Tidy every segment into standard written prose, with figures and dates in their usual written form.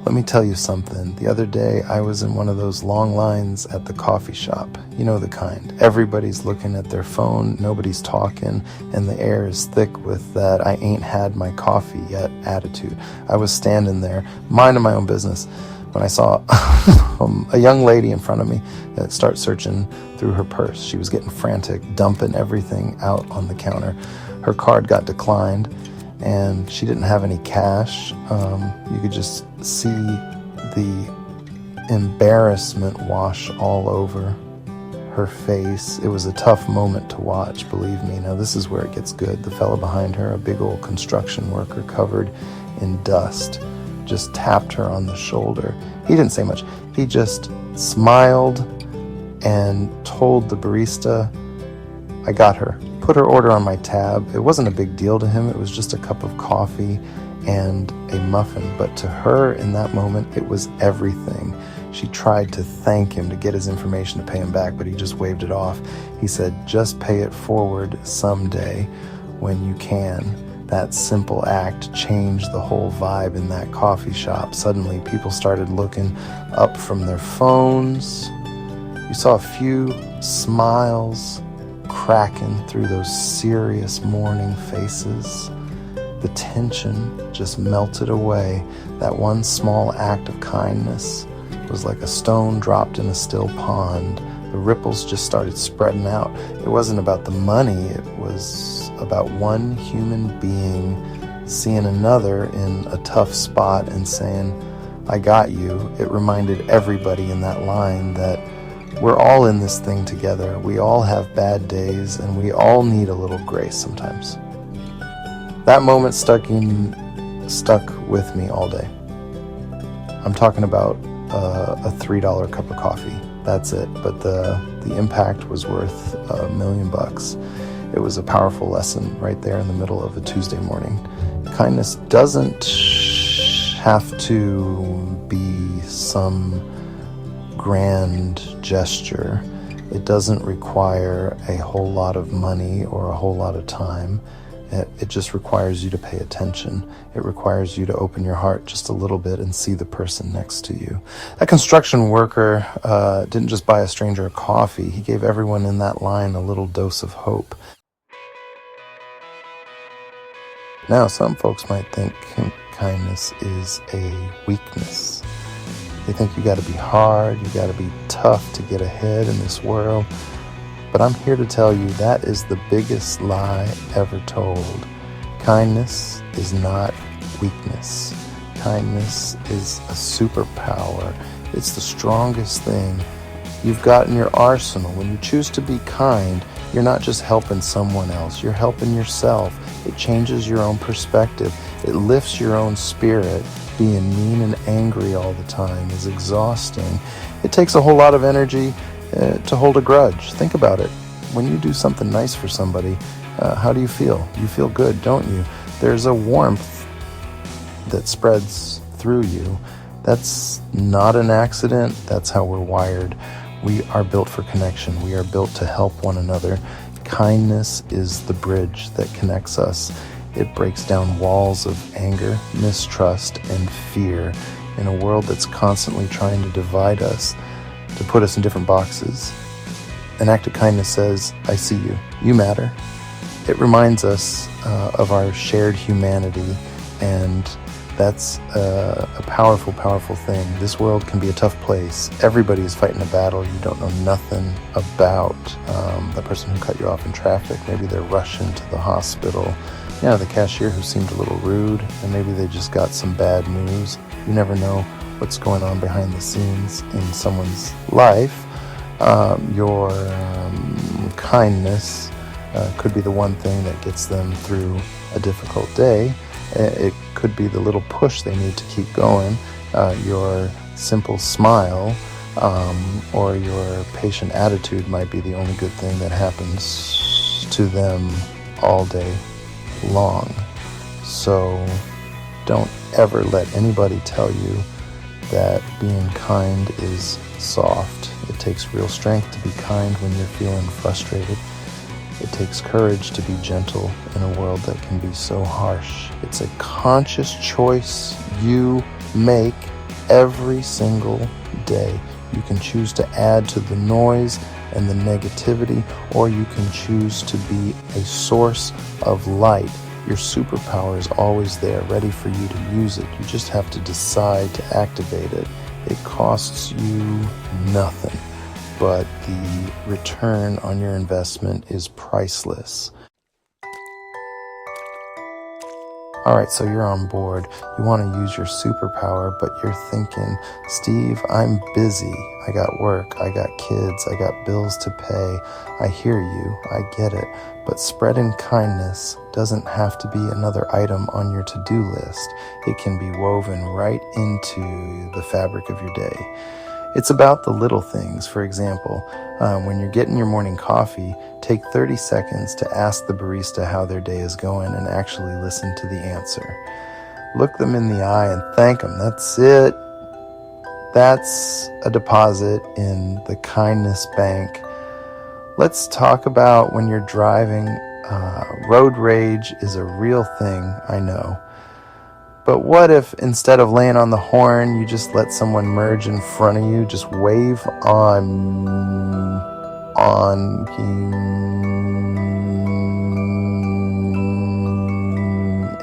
Let me tell you something. The other day, I was in one of those long lines at the coffee shop. You know the kind. Everybody's looking at their phone, nobody's talking, and the air is thick with that I ain't had my coffee yet attitude. I was standing there, minding my own business, when I saw a young lady in front of me start searching through her purse. She was getting frantic, dumping everything out on the counter. Her card got declined, and she didn't have any cash. You could just see the embarrassment wash all over her face. It was a tough moment to watch, believe me. Now this is where it gets good. The fella behind her, a big old construction worker covered in dust, just tapped her on the shoulder. He didn't say much. He just smiled and told the barista, I got her. Put her order on my tab. It wasn't a big deal to him. It was just a cup of coffee and a muffin. But to her in that moment, it was everything. She tried to thank him to get his information to pay him back, but he just waved it off. He said, just pay it forward someday when you can. That simple act changed the whole vibe in that coffee shop. Suddenly, people started looking up from their phones. You saw a few smiles cracking through those serious morning faces. The tension just melted away. That one small act of kindness was like a stone dropped in a still pond. The ripples just started spreading out. It wasn't about the money. It was about one human being seeing another in a tough spot and saying, I got you. It reminded everybody in that line that we're all in this thing together. We all have bad days, and we all need a little grace sometimes. That moment stuck with me all day. I'm talking about a $3 cup of coffee. That's it. But the impact was worth $1 million. It was a powerful lesson right there in the middle of a Tuesday morning. Kindness doesn't have to be some grand gesture. It doesn't require a whole lot of money or a whole lot of time. It just requires you to pay attention. It requires you to open your heart just a little bit and see the person next to you. That construction worker didn't just buy a stranger a coffee. He gave everyone in that line a little dose of hope. Now, some folks might think kindness is a weakness. They think you got to be hard, you got to be tough to get ahead in this world. But I'm here to tell you that is the biggest lie ever told. Kindness is not weakness. Kindness is a superpower. It's the strongest thing you've got in your arsenal. When you choose to be kind, you're not just helping someone else, you're helping yourself. It changes your own perspective. It lifts your own spirit. Being mean and angry all the time is exhausting. It takes a whole lot of energy to hold a grudge. Think about it. When you do something nice for somebody, how do you feel? You feel good, don't you? There's a warmth that spreads through you. That's not an accident. That's how we're wired. We are built for connection. We are built to help one another. Kindness is the bridge that connects us. It breaks down walls of anger, mistrust, and fear in a world that's constantly trying to divide us, to put us in different boxes. An act of kindness says, I see you. You matter. It reminds us of our shared humanity, and that's a powerful, powerful thing. This world can be a tough place. Everybody is fighting a battle you don't know nothing about. The person who cut you off in traffic, maybe they're rushing to the hospital. The cashier who seemed a little rude, and maybe they just got some bad news. You never know what's going on behind the scenes in someone's life. Your kindness could be the one thing that gets them through a difficult day. It could be the little push they need to keep going. Your simple smile or your patient attitude might be the only good thing that happens to them all day long. So don't ever let anybody tell you that being kind is soft. It takes real strength to be kind when you're feeling frustrated. It takes courage to be gentle in a world that can be so harsh. It's a conscious choice you make every single day. You can choose to add to the noise and the negativity, or you can choose to be a source of light. Your superpower is always there, ready for you to use it. You just have to decide to activate it. It costs you nothing, but the return on your investment is priceless. All right, so you're on board. You want to use your superpower, but you're thinking, Steve, I'm busy. I got work, I got kids, I got bills to pay. I hear you, I get it. But spreading kindness doesn't have to be another item on your to-do list. It can be woven right into the fabric of your day. It's about the little things. For example, when you're getting your morning coffee, take 30 seconds to ask the barista how their day is going and actually listen to the answer. Look them in the eye and thank them. That's it. That's a deposit in the kindness bank. Let's talk about when you're driving. Road rage is a real thing, I know. But what if instead of laying on the horn, you just let someone merge in front of you, just wave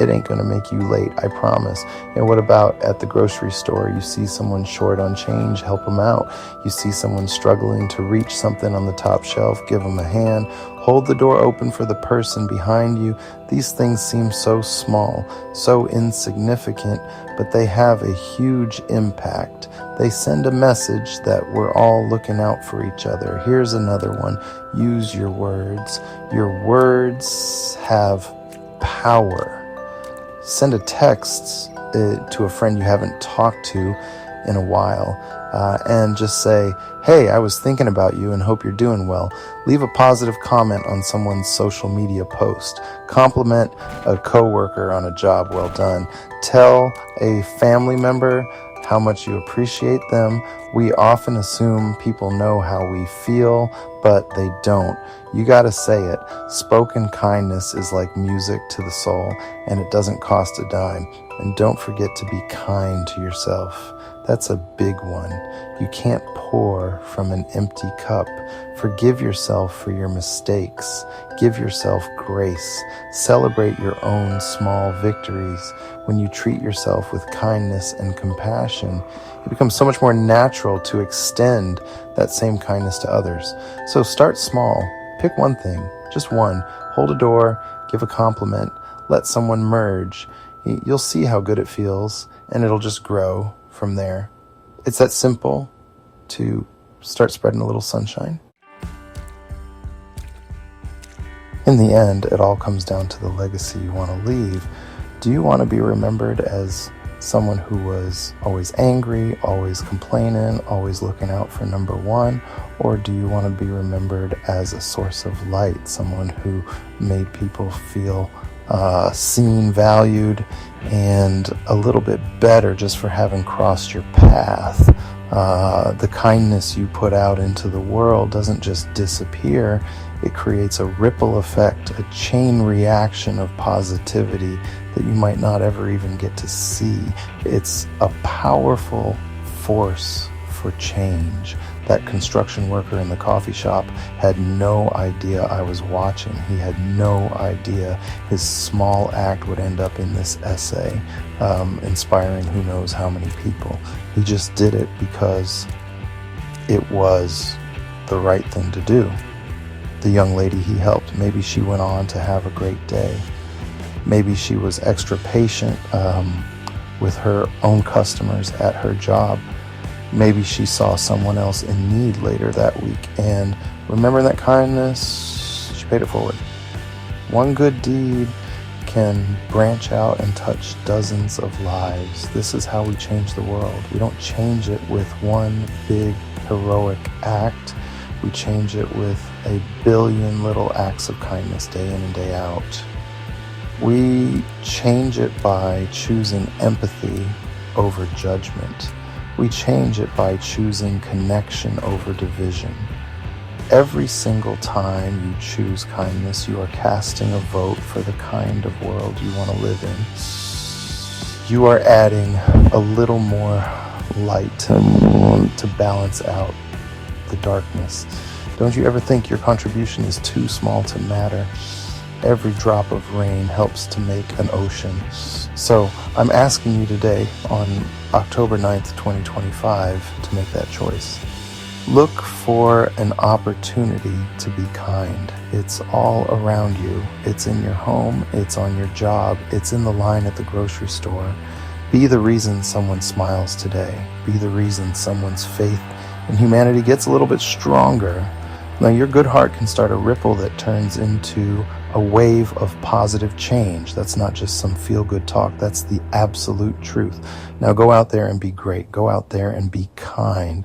it ain't gonna make you late, I promise. And what about at the grocery store? You see someone short on change, help them out. You see someone struggling to reach something on the top shelf, give them a hand. Hold the door open for the person behind you. These things seem so small, so insignificant, but they have a huge impact. They send a message that we're all looking out for each other. Here's another one. Use your words. Your words have power. Send a text to a friend you haven't talked to in a while, and just say, hey, I was thinking about you and hope you're doing well. Leave a positive comment on someone's social media post. Compliment a coworker on a job well done. Tell a family member how much you appreciate them. We often assume people know how we feel, but they don't. You gotta say it. Spoken kindness is like music to the soul, and it doesn't cost a dime. And don't forget to be kind to yourself. That's a big one. You can't pour from an empty cup. Forgive yourself for your mistakes. Give yourself grace. Celebrate your own small victories. When you treat yourself with kindness and compassion, it becomes so much more natural to extend that same kindness to others. So start small. Pick one thing, just one. Hold a door, give a compliment, let someone merge. You'll see how good it feels, and it'll just grow from there. It's that simple to start spreading a little sunshine. In the end, it all comes down to the legacy you want to leave. Do you want to be remembered as someone who was always angry, always complaining, always looking out for number one? Or do you want to be remembered as a source of light, someone who made people feel seen, valued, and a little bit better just for having crossed your path? The kindness you put out into the world doesn't just disappear. It creates a ripple effect, a chain reaction of positivity that you might not ever even get to see. It's a powerful force for change. That construction worker in the coffee shop had no idea I was watching. He had no idea his small act would end up in this essay, inspiring who knows how many people. He just did it because it was the right thing to do. The young lady he helped, maybe she went on to have a great day. Maybe she was extra patient with her own customers at her job. Maybe she saw someone else in need later that week, and remembering that kindness, she paid it forward. One good deed can branch out and touch dozens of lives. This is how we change the world. We don't change it with one big heroic act. We change it with a billion little acts of kindness day in and day out. We change it by choosing empathy over judgment. We change it by choosing connection over division. Every single time you choose kindness, you are casting a vote for the kind of world you want to live in. You are adding a little more light to balance out the darkness. Don't you ever think your contribution is too small to matter? Every drop of rain helps to make an ocean. So I'm asking you today on October 9th, 2025 to make that choice. Look for an opportunity to be kind. It's all around you. It's in your home, it's on your job, it's in the line at the grocery store. Be the reason someone smiles today. Be the reason someone's faith in humanity gets a little bit stronger. Now, your good heart can start a ripple that turns into a wave of positive change. That's not just some feel-good talk. That's the absolute truth. Now, go out there and be great. Go out there and be kind.